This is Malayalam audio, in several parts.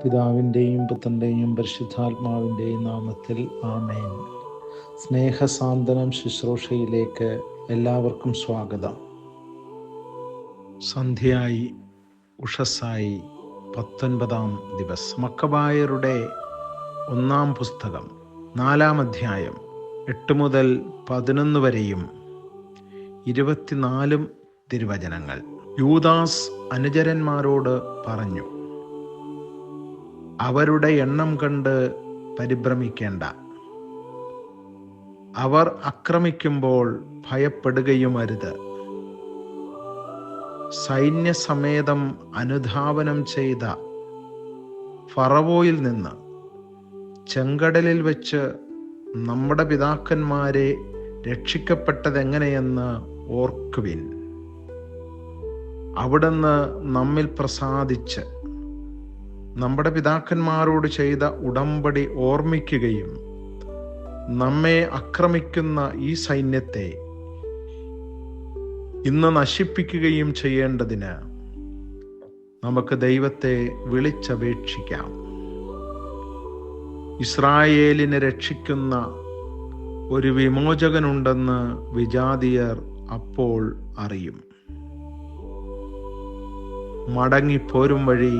പിതാവിൻ്റെയും പുത്രൻ്റെയും പരിശുദ്ധാത്മാവിൻ്റെയും നാമത്തിൽ ആമേൻ. സ്നേഹസാന്ത്വനം ശുശ്രൂഷയിലേക്ക് എല്ലാവർക്കും സ്വാഗതം. സന്ധ്യയായി, ഉഷസ്സായി, 19-ാം ദിവസം. മക്കബായരുടെ 1-ാം പുസ്തകം 4-ാം അധ്യായം 8 മുതൽ 11 വരെയും 24 തിരുവചനങ്ങൾ. യൂദാസ് അനുചരന്മാരോട് പറഞ്ഞു, അവരുടെ എണ്ണം കണ്ട് പരിഭ്രമിക്കേണ്ട. അവർ ആക്രമിക്കുമ്പോൾ ഭയപ്പെടുകയും അരുത്. സൈന്യസമേതം അനുധാവനം ചെയ്ത ഫറവോയിൽ നിന്ന് ചെങ്കടലിൽ വെച്ച് നമ്മുടെ പിതാക്കന്മാരെ രക്ഷിക്കപ്പെട്ടതെങ്ങനെയെന്ന് ഓർക്കുവിൻ. അവിടുന്ന് നമ്മിൽ പ്രസാദിച്ച് നമ്മുടെ പിതാക്കന്മാരോട് ചെയ്ത ഉടമ്പടി ഓർമ്മിക്കുകയും നമ്മെ ആക്രമിക്കുന്ന ഈ സൈന്യത്തെ ഇന്ന് നശിപ്പിക്കുകയും ചെയ്യേണ്ടതിന് നമുക്ക് ദൈവത്തെ വിളിച്ചപേക്ഷിക്കാം. ഇസ്രായേലിനെ രക്ഷിക്കുന്ന ഒരു വിമോചകനുണ്ടെന്ന് വിജാതിയർ അപ്പോൾ അറിയും. മടങ്ങിപ്പോരും വഴി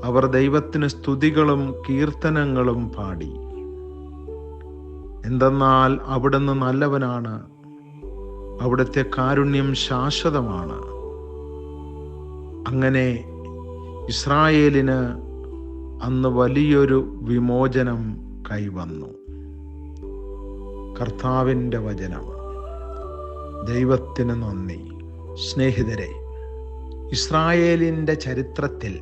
അവർ ദൈവത്തിന് സ്തുതികളും കീർത്തനങ്ങളും പാടി. എന്തെന്നാൽ അവിടുന്ന് നല്ലവനാണ്, അവിടുത്തെ കാരുണ്യം ശാശ്വതമാണ്. അങ്ങനെ ഇസ്രായേലിന് അന്ന് വലിയൊരു വിമോചനം കൈവന്നു. കർത്താവിൻ്റെ വചനം. ദൈവത്തിന് നന്ദി. സ്നേഹിതരെ, ഇസ്രായേലിൻ്റെ ചരിത്രത്തിൽ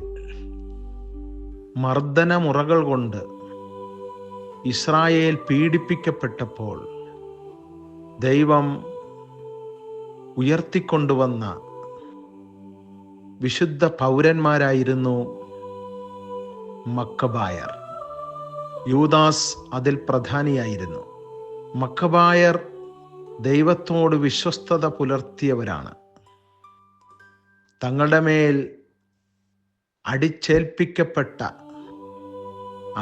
മർദ്ദനമുറകൾ കൊണ്ട് ഇസ്രായേൽ പീഡിപ്പിക്കപ്പെട്ടപ്പോൾ ദൈവം ഉയർത്തിക്കൊണ്ടുവന്ന വിശുദ്ധ പൗരന്മാരായിരുന്നു മക്കബായർ. യൂദാസ് അതിൽ പ്രധാനിയായിരുന്നു. മക്കബായർ ദൈവത്തോട് വിശ്വസ്തത പുലർത്തിയവരാണ്. തങ്ങളുടെ മേൽ അടിച്ചേൽപ്പിക്കപ്പെട്ട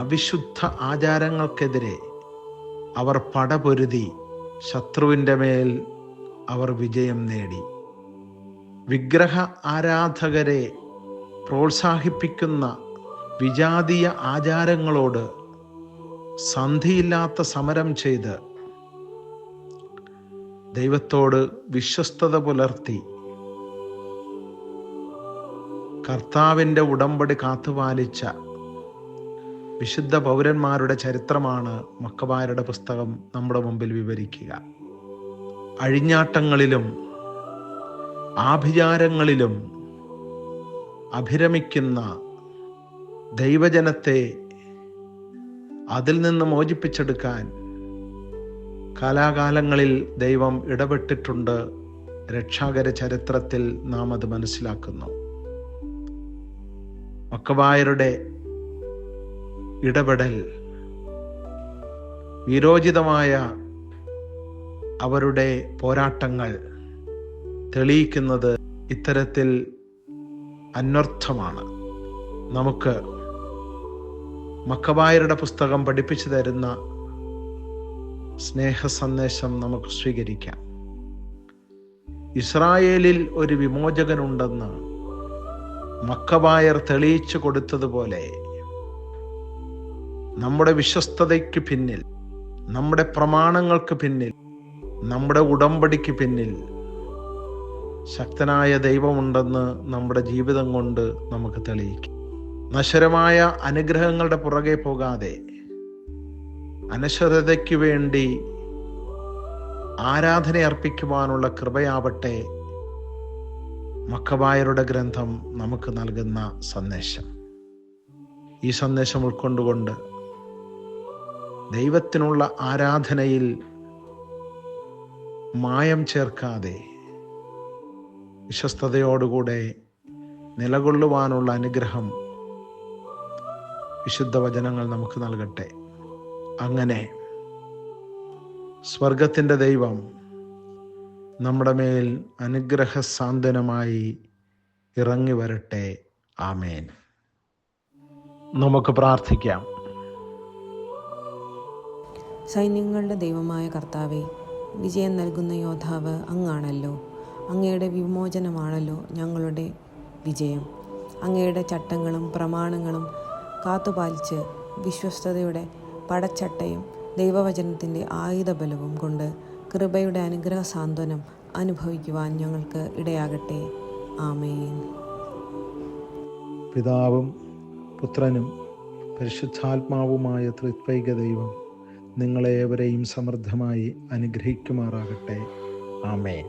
അവിശുദ്ധ ആചാരങ്ങൾക്കെതിരെ അവർ പടപൊരുതി ശത്രുവിൻ്റെ മേൽ അവർ വിജയം നേടി. വിഗ്രഹ ആരാധകരെ പ്രോത്സാഹിപ്പിക്കുന്ന വിജാതീയ ആചാരങ്ങളോട് സന്ധിയില്ലാത്ത സമരം ചെയ്ത് ദൈവത്തോട് വിശ്വസ്തത പുലർത്തി കർത്താവിൻ്റെ ഉടമ്പടി കാത്തുപാലിച്ച വിശുദ്ധ പൗരന്മാരുടെ ചരിത്രമാണ് മക്കബായരുടെ പുസ്തകം നമ്മുടെ മുമ്പിൽ വിവരിക്കുക. അഴിഞ്ഞാട്ടങ്ങളിലും ആഭിചാരങ്ങളിലും അഭിരമിക്കുന്ന ദൈവജനത്തെ അതിൽ നിന്ന് മോചിപ്പിച്ചെടുക്കാൻ കാലാകാലങ്ങളിൽ ദൈവം ഇടപെട്ടിട്ടുണ്ട്. രക്ഷാകര ചരിത്രത്തിൽ നാം അത് മനസ്സിലാക്കുന്നു. മക്കബായരുടെ ഇടപെടൽ, വീരോചിതമായ അവരുടെ പോരാട്ടങ്ങൾ തെളിയിക്കുന്നത് ഇത്തരത്തിൽ അന്വർത്ഥമാണ്. നമുക്ക് മക്കബായരുടെ പുസ്തകം പഠിപ്പിച്ചു തരുന്ന സ്നേഹ സന്ദേശം നമുക്ക് സ്വീകരിക്കാം. ഇസ്രായേലിൽ ഒരു വിമോചകനുണ്ടെന്ന് മക്കബായർ തെളിയിച്ചു കൊടുത്തതുപോലെ നമ്മുടെ വിശ്വസ്തതയ്ക്ക് പിന്നിൽ, നമ്മുടെ പ്രമാണങ്ങൾക്ക് പിന്നിൽ, നമ്മുടെ ഉടമ്പടിക്ക് പിന്നിൽ ശക്തനായ ദൈവമുണ്ടെന്ന് നമ്മുടെ ജീവിതം കൊണ്ട് നമുക്ക് തെളിയിക്കാം. നശ്വരമായ അനുഗ്രഹങ്ങളുടെ പുറകെ പോകാതെ അനശ്വരതയ്ക്ക് വേണ്ടി ആരാധന അർപ്പിക്കുവാനുള്ള കൃപയാവട്ടെ മക്കബായരുടെ ഗ്രന്ഥം നമുക്ക് നൽകുന്ന സന്ദേശം. ഈ സന്ദേശം ഉൾക്കൊണ്ടുകൊണ്ട് ദൈവത്തിനുള്ള ആരാധനയിൽ മായം ചേർക്കാതെ വിശ്വസ്തയോടുകൂടെ നിലകൊള്ളുവാനുള്ള അനുഗ്രഹം വിശുദ്ധ വചനങ്ങൾ നമുക്ക് നൽകട്ടെ. അങ്ങനെ സ്വർഗത്തിൻ്റെ ദൈവം നമ്മുടെ മേൽ അനുഗ്രഹ സാന്ത്വനമായി ഇറങ്ങി വരട്ടെ. ആമേൻ. നമുക്ക് പ്രാർത്ഥിക്കാം. സൈന്യങ്ങളുടെ ദൈവമായ കർത്താവേ, വിജയം നൽകുന്ന യോദ്ധാവ് അങ്ങാണല്ലോ. അങ്ങയുടെ വിമോചനമാണല്ലോ ഞങ്ങളുടെ വിജയം. അങ്ങയുടെ ചട്ടങ്ങളും പ്രമാണങ്ങളും കാത്തുപാലിച്ച് വിശ്വസ്തതയുടെ പടച്ചട്ടയും ദൈവവചനത്തിൻ്റെ ആയുധബലവും കൊണ്ട് കൃപയുടെ അനുഗ്രഹ സാന്ത്വനം അനുഭവിക്കുവാൻ ഞങ്ങൾക്ക് ഇടയാകട്ടെ. ആമേൻ. പിതാവും പുത്രനും പരിശുദ്ധാത്മാവുമായ ത്രിത്വൈക ദൈവം നിങ്ങളേവരെയും സമൃദ്ധമായി അനുഗ്രഹിക്കുമാറാകട്ടെ. ആമേൻ.